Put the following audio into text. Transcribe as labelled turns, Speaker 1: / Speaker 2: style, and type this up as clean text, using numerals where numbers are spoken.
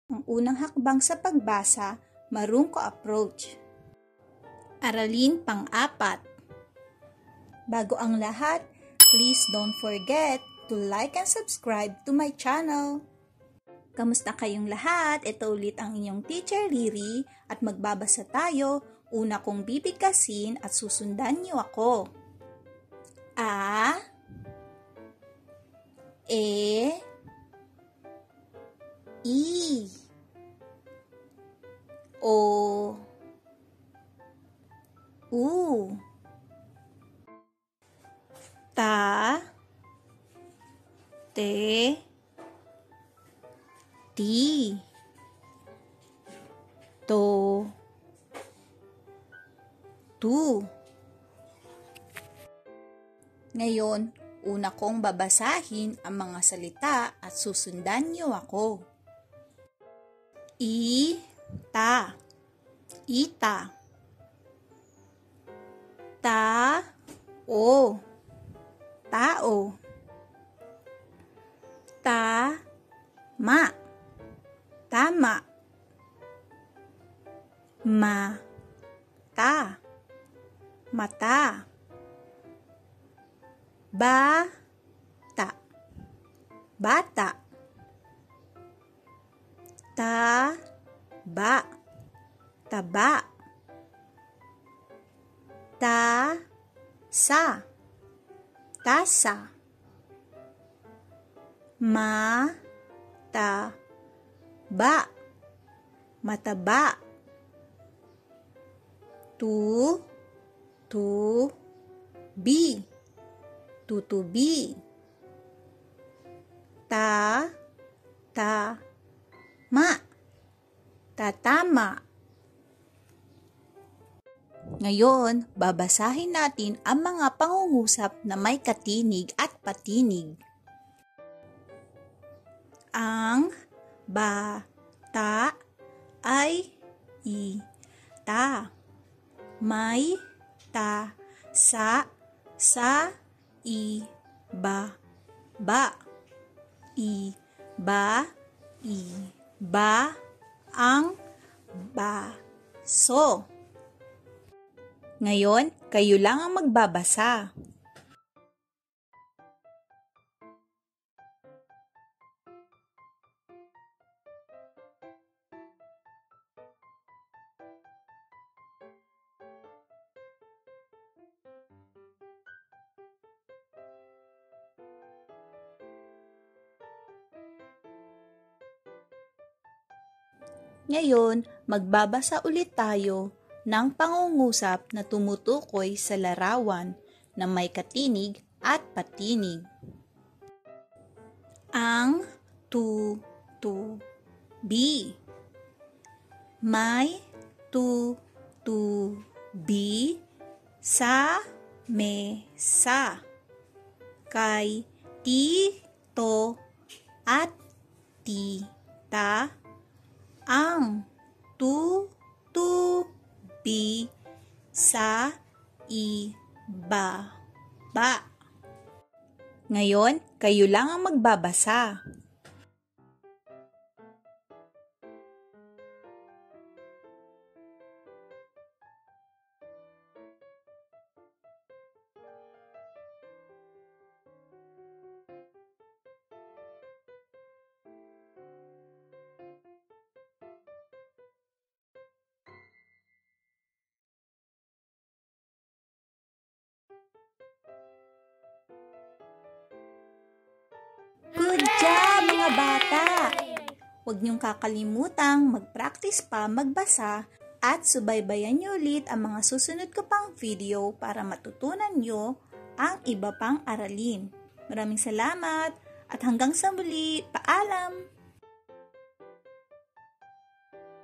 Speaker 1: Ang unang hakbang sa pagbasa, marungko approach. Aralin pang-4. Bago ang lahat, please don't forget to like and subscribe to my channel. Kamusta kayong lahat? Ito ulit ang inyong teacher Riri at magbabasa tayo. Una kong bibigkasin at susundan niyo ako. A, E, I, O, U, Ta, Te, Ti, To, Tu. Ngayon, una kong babasahin ang mga salita at susundan niyo ako. I-ta, ita. Ta-o, tao. Ta-ma, tama. Ma-ta, mata. Bata, bata. Taba, taba. Tasa, tasa. Mataba, mataba. Tutubi, tutubi. Ta-ma, tatama. Ngayon, babasahin natin ang mga pangungusap na may katinig at patinig. Ang bata ay ita. May tasa sa ibaba. Iba ang baso. Ngayon, kayo lang ang magbabasa. Ngayon, magbabasa ulit tayo ng pangungusap na tumutukoy sa larawan na may katinig at patinig. Ang tutubi. May tutubi sa mesa. Kay tito at tita ang tutubi sa ibaba. Ngayon, kayo lang ang magbabasa. Good job, mga bata! Huwag niyong kakalimutang mag-practice pa magbasa at subaybayan niyo ulit ang mga susunod ko pang video para matutunan niyo ang iba pang aralin. Maraming salamat at hanggang sa muli, paalam!